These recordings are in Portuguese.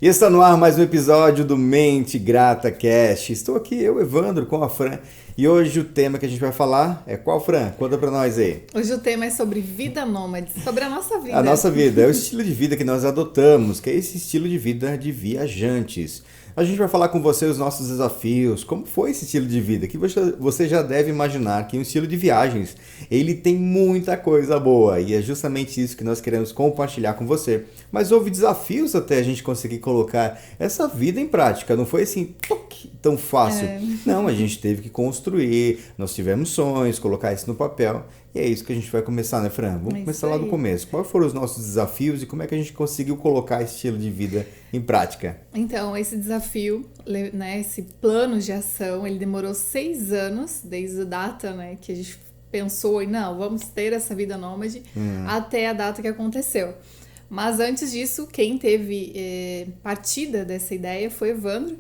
E está no ar mais um episódio do Mente Grata Cast. Estou aqui, eu, Evandro, com a Fran. E hoje o tema que a gente vai falar é qual, Fran? Conta pra nós aí. Hoje o tema é sobre vida nômade, sobre a nossa vida. A nossa vida, é o estilo de vida que nós adotamos, que é esse estilo de vida de viajantes. A gente vai falar com você os nossos desafios, como foi esse estilo de vida, que você já deve imaginar que um estilo de viagens, ele tem muita coisa boa, e é justamente isso que nós queremos compartilhar com você. Mas houve desafios até a gente conseguir colocar essa vida em prática, não foi assim tão fácil. Não, a gente teve que construir, nós tivemos sonhos, colocar isso no papel. E é isso que a gente vai começar, né, Fran? Vamos começar lá do começo. Quais foram os nossos desafios e como é que a gente conseguiu colocar esse estilo de vida em prática? Então, esse desafio, né, esse plano de ação, ele demorou 6 anos, desde a data, né, que a gente pensou, não, vamos ter essa vida nômade, até a data que aconteceu. Mas antes disso, quem teve partida dessa ideia foi Evandro,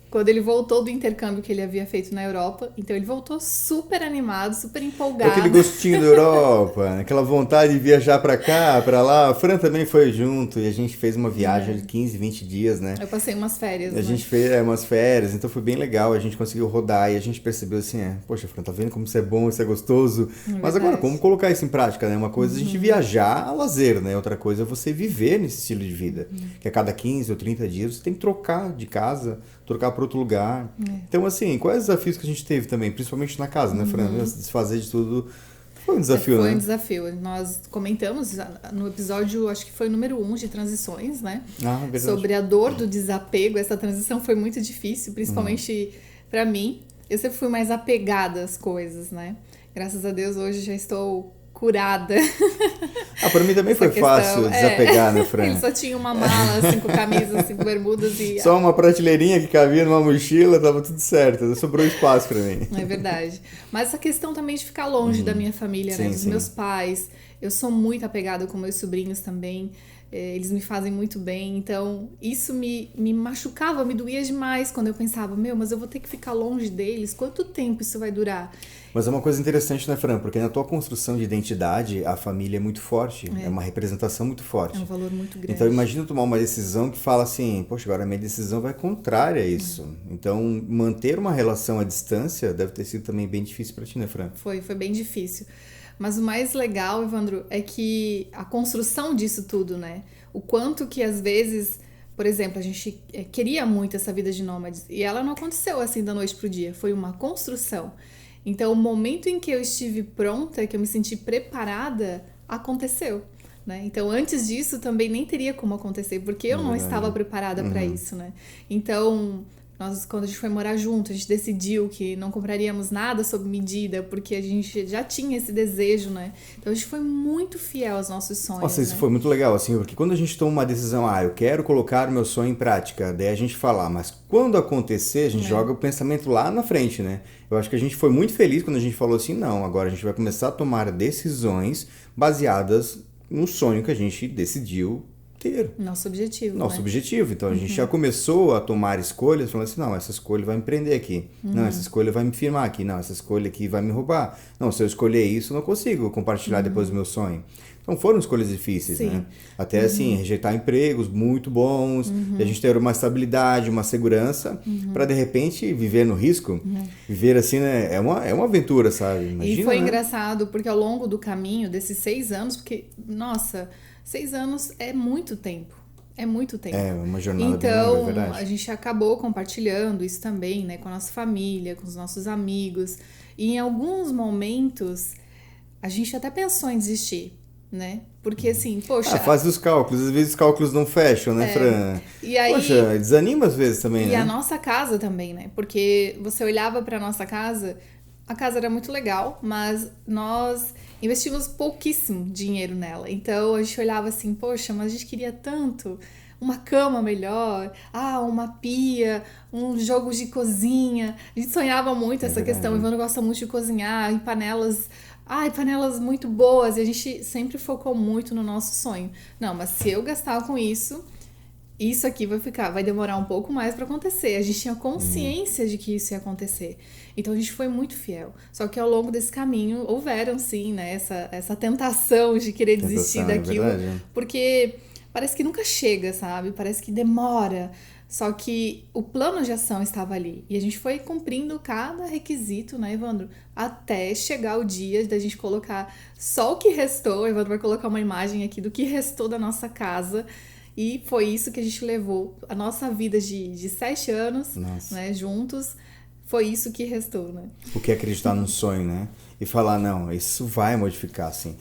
quando ele voltou do intercâmbio que ele havia feito na Europa. Então ele voltou super animado, super empolgado. Aquele gostinho da Europa, aquela vontade de viajar pra cá, pra lá. A Fran também foi junto e a gente fez uma viagem de 15, 20 dias, né? Eu passei umas férias. A gente fez umas férias, então foi bem legal. A gente conseguiu rodar e a gente percebeu assim, poxa, Fran, tá vendo como isso é bom, isso é gostoso? Mas agora, como colocar isso em prática, né? Uma coisa é a gente viajar a lazer, né? Outra coisa é você viver nesse estilo de vida. Que a cada 15 ou 30 dias você tem que trocar de casa, trocar para outro lugar. Então, assim, quais os desafios que a gente teve também, principalmente na casa, né, Fran? Desfazer de tudo foi um desafio, né? Foi um desafio. Nós comentamos no episódio, acho que foi o número 1 de transições, né? Verdade. Sobre a dor do desapego. Essa transição foi muito difícil, principalmente para mim. Eu sempre fui mais apegada às coisas, né? Graças a Deus, hoje já estou curada. Pra mim também foi fácil desapegar, né, Fran? Ele só tinha uma mala, 5 camisas, 5 bermudas e... Só uma prateleirinha que cabia numa mochila, tava tudo certo. Sobrou espaço pra mim. É verdade. Mas essa questão também de ficar longe da minha família, né? Dos meus pais. Eu sou muito apegada com meus sobrinhos também. Eles me fazem muito bem. Então, isso me machucava, me doía demais quando eu pensava, mas eu vou ter que ficar longe deles. Quanto tempo isso vai durar? Mas é uma coisa interessante, né, Fran? Porque na tua construção de identidade, a família é muito forte. É uma representação muito forte. É um valor muito grande. Então, imagina tomar uma decisão que fala assim, poxa, agora a minha decisão vai contrária a isso. Então, manter uma relação à distância deve ter sido também bem difícil para ti, né, Fran? Foi bem difícil. Mas o mais legal, Evandro, é que a construção disso tudo, né? O quanto que às vezes... Por exemplo, a gente queria muito essa vida de nômades e ela não aconteceu assim da noite pro dia. Foi uma construção. Então, o momento em que eu estive pronta, que eu me senti preparada, aconteceu, né? Então, antes disso, também nem teria como acontecer, porque eu não estava preparada para isso, né? Então, quando a gente foi morar junto, a gente decidiu que não compraríamos nada sob medida, porque a gente já tinha esse desejo, né? Então, a gente foi muito fiel aos nossos sonhos. Nossa, isso né? foi muito legal, assim, porque quando a gente toma uma decisão, eu quero colocar o meu sonho em prática, daí a gente fala, mas quando acontecer, a gente joga o pensamento lá na frente, né? Eu acho que a gente foi muito feliz quando a gente falou assim, não, agora a gente vai começar a tomar decisões baseadas no sonho que a gente decidiu ter. Nosso objetivo. Nosso objetivo. Então a gente já começou a tomar escolhas, falando assim, não, essa escolha vai me prender aqui. Não, essa escolha vai me firmar aqui. Não, essa escolha aqui vai me roubar. Não, se eu escolher isso, eu não consigo compartilhar depois do meu sonho. Então foram escolhas difíceis, né? Até assim, rejeitar empregos muito bons, e a gente ter uma estabilidade, uma segurança, para de repente viver no risco. Viver assim, né? É uma aventura, sabe? Imagina, e foi né? engraçado, porque ao longo do caminho desses 6 anos, porque, nossa, 6 anos é muito tempo. É muito tempo. É uma jornada bem então, longa, é verdade. a gente acabou compartilhando isso também, né? Com a nossa família, com os nossos amigos. E em alguns momentos, a gente até pensou em desistir, né? Porque assim, poxa... faz os cálculos. Às vezes os cálculos não fecham, né, Fran? E aí, poxa, desanima às vezes também, né? E a nossa casa também, né? Porque você olhava pra nossa casa... A casa era muito legal, mas nós investimos pouquíssimo dinheiro nela. Então, a gente olhava assim, poxa, mas a gente queria tanto uma cama melhor, uma pia, um jogo de cozinha. A gente sonhava muito essa questão. O Ivano gosta muito de cozinhar em panelas... panelas muito boas. E a gente sempre focou muito no nosso sonho. Não, mas se eu gastar com isso... Isso aqui vai demorar um pouco mais para acontecer. A gente tinha consciência de que isso ia acontecer. Então a gente foi muito fiel. Só que ao longo desse caminho houveram sim, né, essa tentação de querer desistir daquilo. Porque parece que nunca chega, sabe? Parece que demora. Só que o plano de ação estava ali. E a gente foi cumprindo cada requisito, né, Evandro? Até chegar o dia da gente colocar só o que restou. O Evandro vai colocar uma imagem aqui do que restou da nossa casa. E foi isso que a gente levou. A nossa vida de 7 anos, né, juntos, foi isso que restou, né? O que é acreditar num sonho, né? E falar, não, isso vai modificar, assim.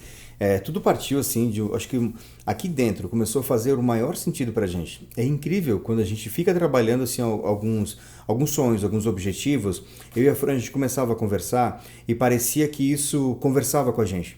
Tudo partiu, assim, acho que aqui dentro começou a fazer o maior sentido pra gente. É incrível quando a gente fica trabalhando, assim, alguns sonhos, alguns objetivos. Eu e a Fran, a gente começava a conversar e parecia que isso conversava com a gente.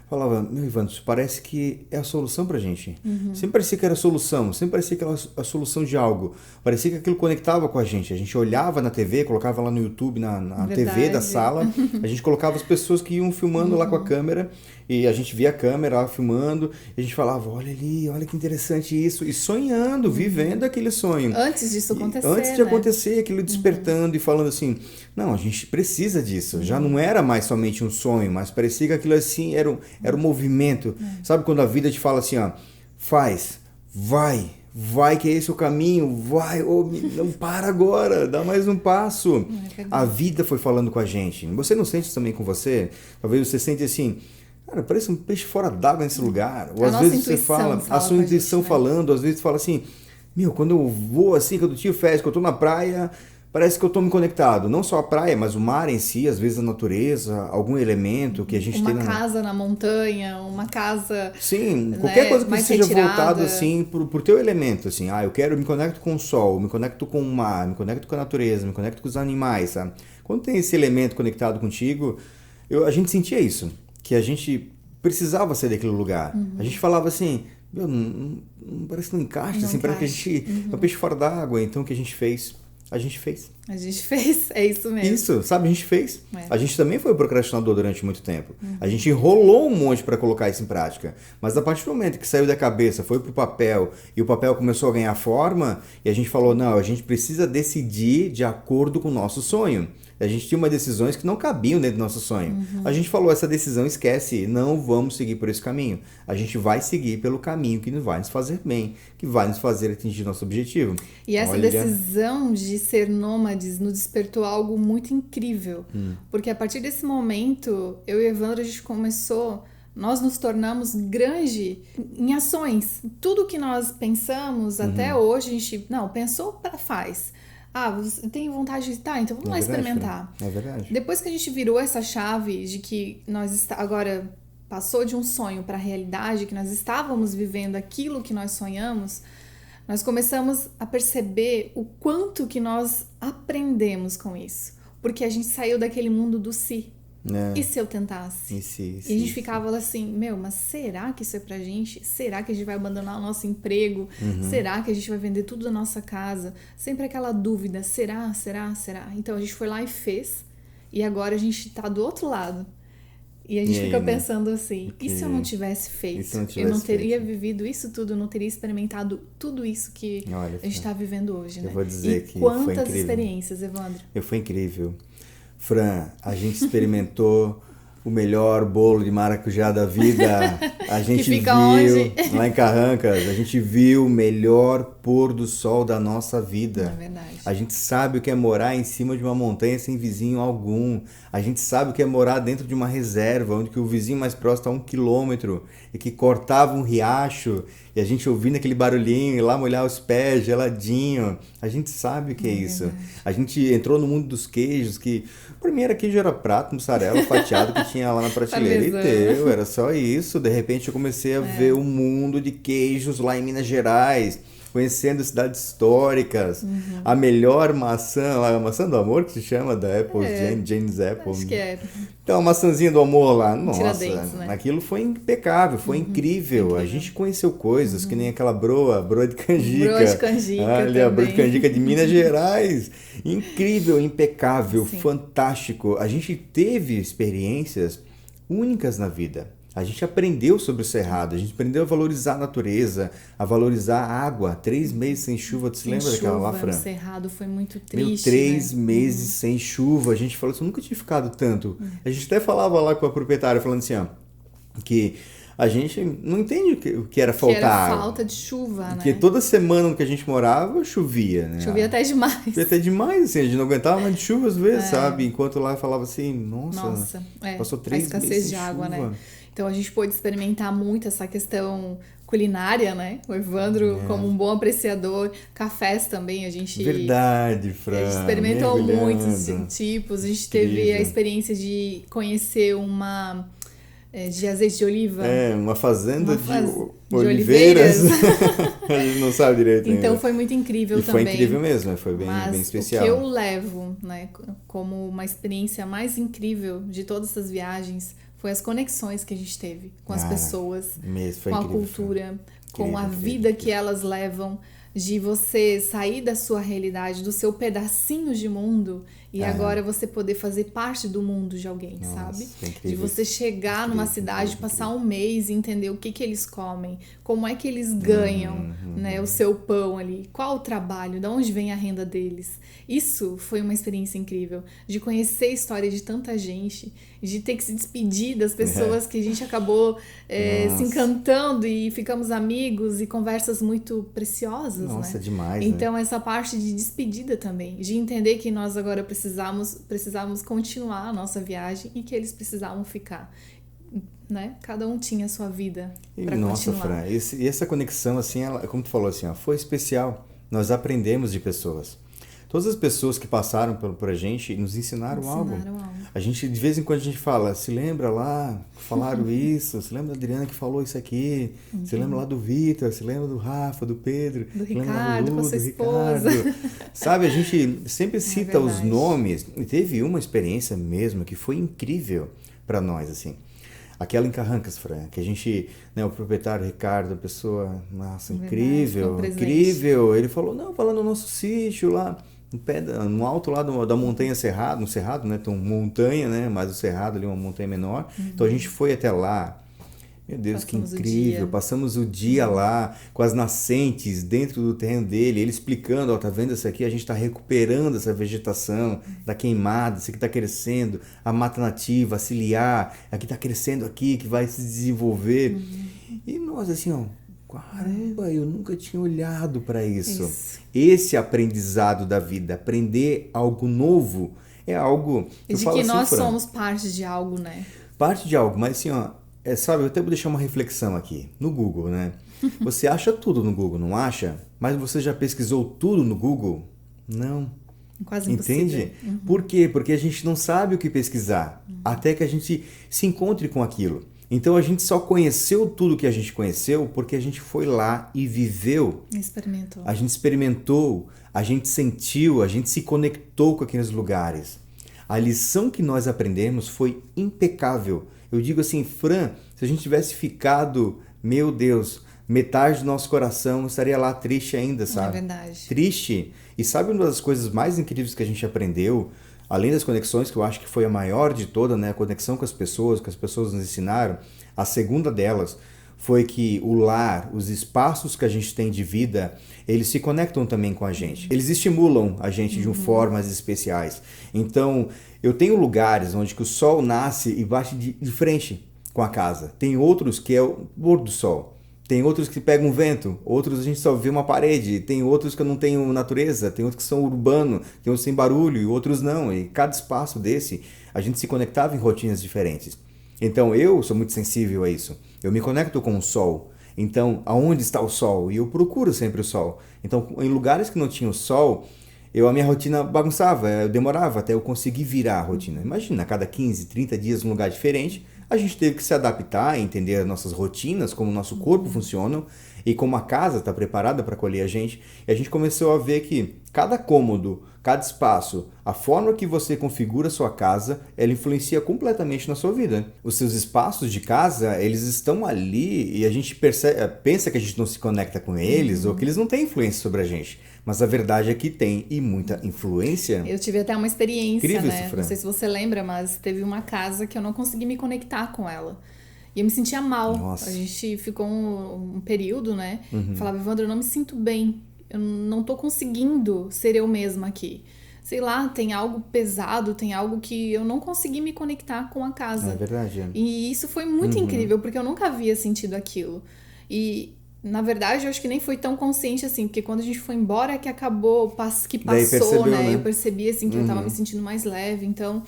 Falava, meu Evandro, isso parece que é a solução pra gente. Sempre parecia que era a solução, sempre parecia que era a solução de algo. Parecia que aquilo conectava com a gente. A gente olhava na TV, colocava lá no YouTube, na TV da sala, a gente colocava as pessoas que iam filmando lá com a câmera, e a gente via a câmera lá filmando, e a gente falava, olha ali, olha que interessante isso, e sonhando, vivendo aquele sonho. Antes disso acontecer, Antes de acontecer, aquilo despertando e falando assim, não, a gente precisa disso. Já não era mais somente um sonho, mas parecia que aquilo assim era um movimento. Sabe quando a vida te fala assim, ó, faz, vai que é esse o caminho, vai, não para agora, dá mais um passo. A vida foi falando com a gente. Você não sente isso também com você? Talvez você sente assim, cara, parece um peixe fora d'água nesse lugar. Ou às vezes você fala, a sua intuição gente, falando, né? Às vezes você fala assim, meu, quando eu vou assim, quando eu tiro férias, que eu tô na praia, parece que eu tô me conectado. Não só a praia, mas o mar em si, às vezes a natureza, algum elemento que a gente tem. Uma casa na montanha, uma casa. Sim, né, qualquer coisa que seja retirada. voltado assim pro teu elemento, assim. Eu me conecto com o sol, me conecto com o mar, me conecto com a natureza, me conecto com os animais, sabe? Quando tem esse elemento conectado contigo, a gente sentia isso, que a gente precisava sair daquele lugar. A gente falava assim, meu, parece que não encaixa, assim, parece que a gente é um peixe fora d'água. Então o que a gente fez? A gente fez, é isso mesmo. Isso, sabe, a gente fez. A gente também foi procrastinador durante muito tempo. A gente enrolou um monte para colocar isso em prática. Mas a partir do momento que saiu da cabeça, foi pro papel, e o papel começou a ganhar forma, e a gente falou, não, a gente precisa decidir de acordo com o nosso sonho. A gente tinha umas decisões que não cabiam dentro do nosso sonho. A gente falou, essa decisão esquece, não vamos seguir por esse caminho. A gente vai seguir pelo caminho que vai nos fazer bem, que vai nos fazer atingir nosso objetivo. E essa decisão de ser nômades nos despertou algo muito incrível. Porque a partir desse momento, eu e Evandro, a gente começou... Nós nos tornamos grande em ações. Tudo que nós pensamos até hoje, a gente... Não, pensou, faz. Eu tenho vontade de... Tá, então vamos lá experimentar. É verdade. Depois que a gente virou essa chave de que nós agora passou de um sonho para a realidade, que nós estávamos vivendo aquilo que nós sonhamos, nós começamos a perceber o quanto que nós aprendemos com isso. Porque a gente saiu daquele mundo do si. E se eu tentasse? E a gente ficava assim, meu, mas será que isso é pra gente? Será que a gente vai abandonar o nosso emprego? Será que a gente vai vender tudo da nossa casa? Sempre aquela dúvida, será? Então a gente foi lá e fez, e agora a gente tá do outro lado. E a gente fica pensando assim, e se eu não tivesse feito? Eu não teria vivido isso tudo, eu não teria experimentado tudo isso que a gente tá vivendo hoje, né? Eu vou dizer que quantas experiências, Evandro? Foi incrível. Fran, a gente experimentou o melhor bolo de maracujá da vida. A gente viu, onde? Lá em Carrancas, a gente viu o melhor pôr do sol da nossa vida. É verdade. A gente sabe o que é morar em cima de uma montanha sem vizinho algum. A gente sabe o que é morar dentro de uma reserva, onde que o vizinho mais próximo está a 1 quilômetro e que cortava um riacho e a gente ouvindo aquele barulhinho, ir lá molhar os pés, geladinho. A gente sabe o que é isso. A gente entrou no mundo dos queijos, que o primeiro queijo era prato, mussarela, fatiado, que tinha lá na prateleira e era só isso. De repente eu comecei a ver o mundo de queijos lá em Minas Gerais, conhecendo cidades históricas, a melhor maçã, a maçã do amor que se chama, da Apple, Jane's Apple. Acho que é. Então, a maçãzinha do amor lá, nossa, né? Aquilo foi impecável, foi incrível. A gente conheceu coisas que nem aquela broa de canjica. Broa de canjica ali, a broa de canjica de Minas Gerais. Incrível, impecável, fantástico. A gente teve experiências únicas na vida. A gente aprendeu sobre o cerrado, a gente aprendeu a valorizar a natureza, a valorizar a água. 3 meses sem chuva, tu se lembra daquela lá, Fran? O cerrado foi muito triste, 3 meses sem chuva, a gente falou assim, eu nunca tinha ficado tanto. A gente até falava lá com a proprietária, falando assim, ó, que a gente não entende o que era Que faltar era água. falta de chuva, Porque né? toda semana que a gente morava, chovia, né? Chovia até demais. Chovia até demais, assim, a gente não aguentava mais de chuva às vezes, sabe? Enquanto lá eu falava assim, Nossa, passou a 3 escassez meses de sem água, chuva. né? Então a gente pôde experimentar muito essa questão culinária, né? O Evandro, como um bom apreciador, cafés também, Verdade, a Fran, gente experimentou muitos mergulhando. tipos. A gente teve a Incrível. experiência de conhecer uma de azeite de oliva, É, uma fazenda uma de faz... de oliveiras. oliveiras. A gente não sabe direito Então ainda. foi muito incrível E foi também. incrível mesmo, né? Foi bem Mas especial. o que eu levo, né, como uma experiência mais incrível de todas essas viagens foi as conexões que a gente teve com as Cara, pessoas, mesmo, foi com a incrível, cultura, com Incrível, a incrível, vida que incrível. elas levam, de você sair da sua realidade, do seu pedacinho de mundo e agora você poder fazer parte do mundo de alguém, Nossa, sabe? foi De incrível você isso. chegar numa Incrível, cidade, incrível, passar um mês e entender o que eles comem, como é que eles ganham, né, o seu pão ali, qual o trabalho, de onde vem a renda deles. Isso foi uma experiência incrível, de conhecer a história de tanta gente, de ter que se despedir das pessoas que a gente acabou se Nossa. encantando e ficamos amigos e conversas muito preciosas, Nossa, né? demais, né? Então essa parte de despedida também, de entender que nós agora precisávamos continuar a nossa viagem e que eles precisavam ficar, né? Cada um tinha a sua vida E, para nossa, continuar. Fran, e essa conexão, assim, ela, como tu falou, assim, ó, foi especial. Nós aprendemos de pessoas. Todas as pessoas que passaram por a gente nos ensinaram algo. Ensinaram algo. A gente, de vez em quando, a gente fala, se lembra lá, que falaram isso, se lembra da Adriana que falou isso aqui, se lembra lá do Vitor, se lembra do Rafa, do Pedro, Do se lembra lá Ricardo, do com a Lu, sua do esposa. Ricardo. Sabe, a gente sempre cita os verdade. nomes, e teve uma experiência mesmo que foi incrível para nós, assim. Aquela em Carrancas, Fran, que a gente, né, o proprietário Ricardo, a pessoa, nossa, Verdade, incrível, ficou presente. incrível. Ele falou, não, falando no nosso sítio lá, no alto lá da montanha Cerrado, no Cerrado, né, tem uma montanha, né, mas o Cerrado ali é uma montanha menor. Então a gente foi até lá. Meu Deus, Passamos que o incrível! dia. Passamos o dia lá com as nascentes dentro do terreno dele, ele explicando, ó, tá vendo isso aqui? A gente está recuperando essa vegetação da queimada, isso aqui está crescendo, a mata nativa, a ciliar, aqui está crescendo aqui, que vai se desenvolver. E nós assim, ó, caramba, eu nunca tinha olhado para isso. Esse aprendizado da vida, aprender algo novo, é algo E eu de falo que assim, nós Fran, somos parte de algo, né? parte de algo, mas assim, ó, sabe, eu até vou deixar uma reflexão aqui. No Google, né? Você acha tudo no Google, não acha? Mas você já pesquisou tudo no Google? Não. Quase impossível. Entende? Por quê? Porque a gente não sabe o que pesquisar, até que a gente se encontre com aquilo. Então a gente só conheceu tudo que a gente conheceu porque a gente foi lá e viveu. Experimentou. A gente experimentou, a gente sentiu, a gente se conectou com aqueles lugares. A lição que nós aprendemos foi impecável. Eu digo assim, Fran, se a gente tivesse ficado, meu Deus, metade do nosso coração estaria lá triste ainda, sabe? É verdade. Triste. E sabe uma das coisas mais incríveis que a gente aprendeu, além das conexões, que eu acho que foi a maior de toda, né? A conexão com as pessoas, que as pessoas nos ensinaram, a segunda delas foi que o lar, os espaços que a gente tem de vida, eles se conectam também com a gente. Eles estimulam a gente de formas especiais. Então, eu tenho lugares onde que o sol nasce e bate de frente com a casa. Tem outros que é o pôr do sol. Tem outros que pegam vento, outros a gente só vê uma parede, tem outros que eu não tenho natureza, tem outros que são urbano, tem outros sem barulho e outros não. E cada espaço desse, a gente se conectava em rotinas diferentes. Então eu sou muito sensível a isso. Eu me conecto com o sol. Então, aonde está o sol? E eu procuro sempre o sol. Então, em lugares que não tinha o sol, a minha rotina bagunçava, eu demorava até eu conseguir virar a rotina. Imagina, a cada 15, 30 dias num lugar diferente, a gente teve que se adaptar, entender as nossas rotinas, como o nosso corpo funciona e como a casa está preparada para acolher a gente. E a gente começou a ver que cada cômodo, cada espaço, a forma que você configura a sua casa, ela influencia completamente na sua vida. Os seus espaços de casa, eles estão ali e a gente pensa que a gente não se conecta com eles ou que eles não têm influência sobre a gente. Mas a verdade é que tem, e muita influência. Eu tive até uma experiência, Incrível né? isso, Fran. Não sei se você lembra, mas teve uma casa que eu não consegui me conectar com ela. E eu me sentia mal. Nossa. A gente ficou um período, né? Falava, Evandro, eu não me sinto bem. Eu não tô conseguindo ser eu mesma aqui. sei lá, tem algo pesado, tem algo que eu não consegui me conectar com a É casa. verdade. E isso foi muito incrível, porque eu nunca havia sentido aquilo. E, na verdade, eu acho que nem foi tão consciente assim, porque quando a gente foi embora que acabou, que Daí passou, percebeu, né? né? Eu percebi, assim, que eu tava me sentindo mais leve. Então,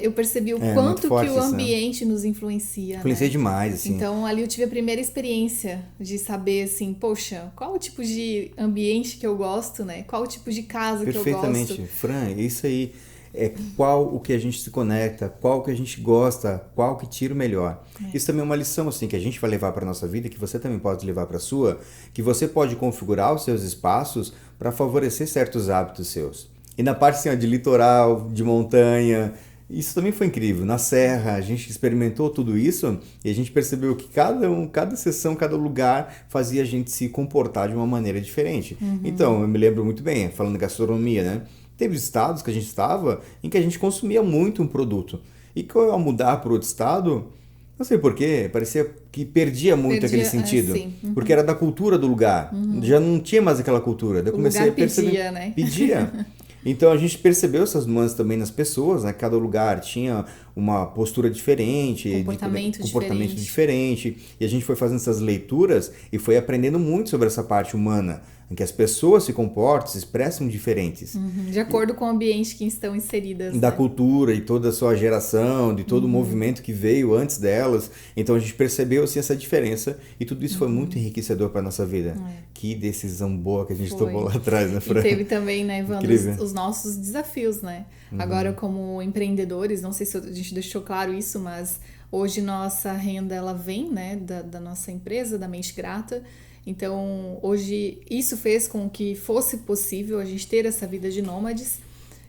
eu percebi o É muito quanto que forte o isso, né? ambiente nos influencia, Influencia né? demais, assim. Então, ali eu tive a primeira experiência de saber, assim, poxa, qual o tipo de ambiente que eu gosto, né? Qual o tipo de casa que eu gosto. Perfeitamente. Fran, é isso aí. É qual o que a gente se conecta, qual que a gente gosta, qual que tira o melhor. Isso também é uma lição assim que a gente vai levar para nossa vida, que você também pode levar para a sua, que você pode configurar os seus espaços para favorecer certos hábitos seus. E na parte assim, ó, de litoral, de montanha, isso também foi incrível. Na serra, a gente experimentou tudo isso e a gente percebeu que cada sessão, cada lugar fazia a gente se comportar de uma maneira diferente. Então, eu me lembro muito bem, falando de gastronomia, né? Teve estados que a gente estava em que a gente consumia muito um produto. E que ao mudar para outro estado, não sei porquê, parecia que perdia muito aquele sentido. Sim. Porque era da cultura do lugar. Já não tinha mais aquela cultura. Daí eu O comecei lugar a perceber. pedia, né? Pedia. Então a gente percebeu essas nuances também nas pessoas, né? Cada lugar tinha uma postura diferente, comportamento diferente. E a gente foi fazendo essas leituras e foi aprendendo muito sobre essa parte humana, em que as pessoas se comportam, se expressam diferentes. De acordo com o ambiente que estão inseridas. Da Né? cultura e toda a sua geração, de todo o movimento que veio antes delas. Então a gente percebeu assim, essa diferença e tudo isso foi muito enriquecedor para nossa vida. Que decisão boa que a gente tomou lá atrás, né, Fran? E teve também, né, Evandro, Incrível. os nossos desafios, né? Agora, como empreendedores, não sei se a gente deixou claro isso, mas hoje nossa renda, ela vem, né, da nossa empresa, da Mente Grata. Então, hoje, isso fez com que fosse possível a gente ter essa vida de nômades.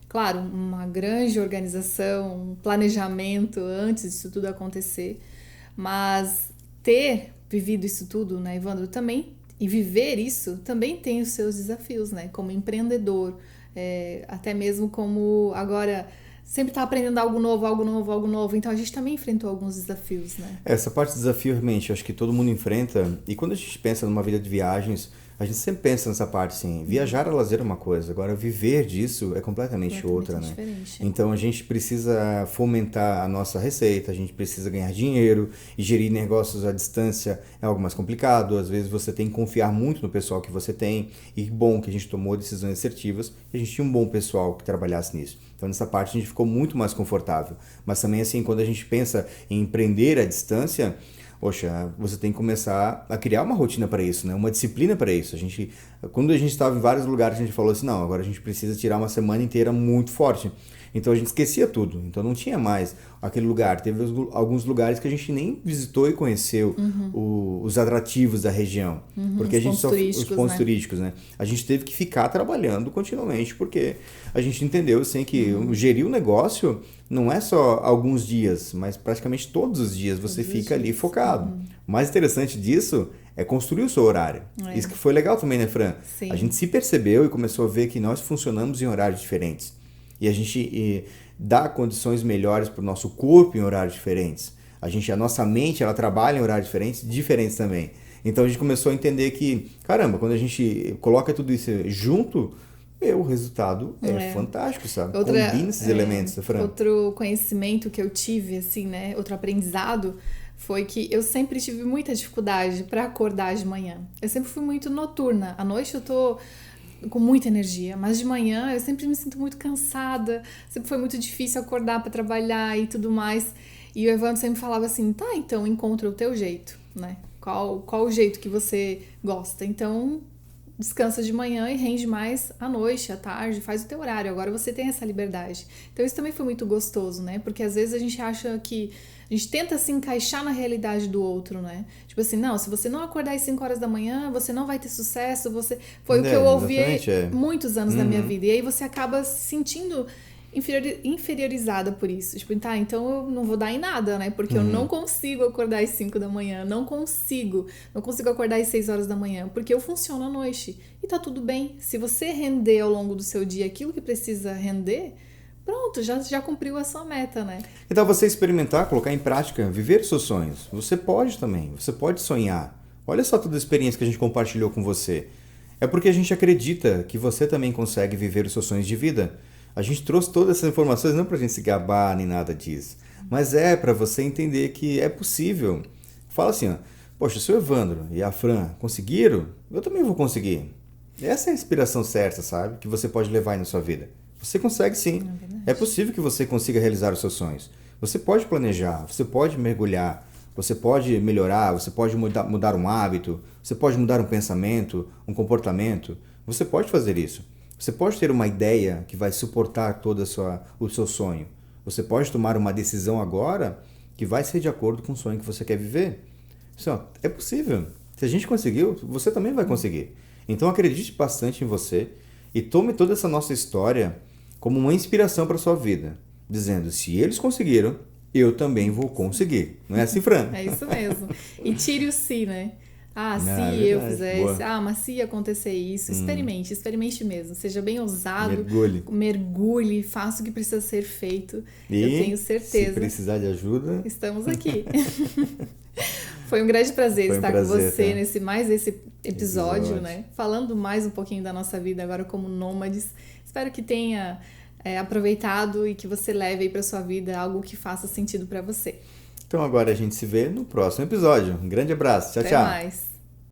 Claro, uma grande organização, um planejamento antes disso tudo acontecer. Mas ter vivido isso tudo, né, Evandro, também, e viver isso, também tem os seus desafios, né? Como empreendedor, até mesmo como agora... Sempre tá aprendendo algo novo, algo novo, algo novo. Então a gente também enfrentou alguns desafios, né? Essa parte de desafio, realmente, eu acho que todo mundo enfrenta. E quando a gente pensa numa vida de viagens, a gente sempre pensa nessa parte, assim, viajar a lazer é uma coisa, agora viver disso é completamente outra, né? Diferente. Então a gente precisa fomentar a nossa receita, a gente precisa ganhar dinheiro e gerir negócios à distância é algo mais complicado. Às vezes você tem que confiar muito no pessoal que você tem. E bom que a gente tomou decisões assertivas e a gente tinha um bom pessoal que trabalhasse nisso. Então nessa parte a gente ficou muito mais confortável. Mas também assim, quando a gente pensa em empreender à distância, poxa, você tem que começar a criar uma rotina para isso, né? Uma disciplina para isso. Quando a gente estava em vários lugares, a gente falou assim, não, agora a gente precisa tirar uma semana inteira muito forte. Então a gente esquecia tudo, então não tinha mais aquele lugar. Teve alguns lugares que a gente nem visitou e conheceu os atrativos da região, porque a gente os pontos turísticos, né? A gente teve que ficar trabalhando continuamente, porque a gente entendeu assim que gerir o negócio não é só alguns dias, mas praticamente todos os dias você fica ali focado. O mais interessante disso é construir o seu horário. Isso que foi legal também, né, Fran? Sim. A gente se percebeu e começou a ver que nós funcionamos em horários diferentes. E a gente dá condições melhores para o nosso corpo em horários diferentes. A nossa mente, ela trabalha em horários diferentes também. Então a gente começou a entender que, caramba, quando a gente coloca tudo isso junto, o resultado é fantástico, sabe? Combina esses elementos, Fran. Outro conhecimento que eu tive, assim, né? Outro aprendizado foi que eu sempre tive muita dificuldade para acordar de manhã. Eu sempre fui muito noturna. À noite eu tô com muita energia, mas de manhã eu sempre me sinto muito cansada, sempre foi muito difícil acordar para trabalhar e tudo mais. E o Evandro sempre falava assim, tá, então encontra o teu jeito, né? Qual o jeito que você gosta? Então descansa de manhã e rende mais à noite, à tarde, faz o teu horário. Agora você tem essa liberdade. Então isso também foi muito gostoso, né? Porque às vezes a gente acha que a gente tenta se encaixar na realidade do outro, né? Tipo assim, não, se você não acordar às 5 horas da manhã, você não vai ter sucesso, Foi o que eu ouvi muitos anos da minha vida. E aí você acaba se sentindo inferiorizada por isso. Tipo, tá, então eu não vou dar em nada, né? Porque eu não consigo acordar às 5 da manhã, não consigo acordar às 6 horas da manhã, porque eu funciono à noite. E tá tudo bem. Se você render ao longo do seu dia aquilo que precisa render, pronto, já cumpriu a sua meta, né? Então você experimentar, colocar em prática, viver os seus sonhos. Você pode também, você pode sonhar. Olha só toda a experiência que a gente compartilhou com você. É porque a gente acredita que você também consegue viver os seus sonhos de vida. A gente trouxe todas essas informações não para a gente se gabar nem nada disso, mas é para você entender que é possível. Fala assim, ó, poxa, se o Evandro e a Fran conseguiram, eu também vou conseguir. Essa é a inspiração certa, sabe? Que você pode levar aí na sua vida. Você consegue sim. É possível que você consiga realizar os seus sonhos. Você pode planejar, você pode mergulhar, você pode melhorar, você pode mudar um hábito, você pode mudar um pensamento, um comportamento. Você pode fazer isso. Você pode ter uma ideia que vai suportar todo o seu sonho. Você pode tomar uma decisão agora que vai ser de acordo com o sonho que você quer viver. Isso, ó, é possível. Se a gente conseguiu, você também vai conseguir. Então acredite bastante em você e tome toda essa nossa história como uma inspiração para a sua vida, dizendo, se eles conseguiram, eu também vou conseguir. Não é assim, Fran? É isso mesmo. E tire o se, né? Ah, se É eu verdade, fizesse, boa. mas se acontecer isso, experimente mesmo. Seja bem ousado, Mergulhe. mergulhe, faça o que precisa ser feito. E Eu tenho se certeza. precisar de ajuda, Estamos aqui. Foi um grande prazer foi um estar prazer, com você tá? nesse mais esse episódio, né? Falando mais um pouquinho da nossa vida agora como nômades. Espero que tenha aproveitado e que você leve aí para sua vida algo que faça sentido para você. Então agora a gente se vê no próximo episódio. Um grande abraço. Tchau, Até tchau. mais.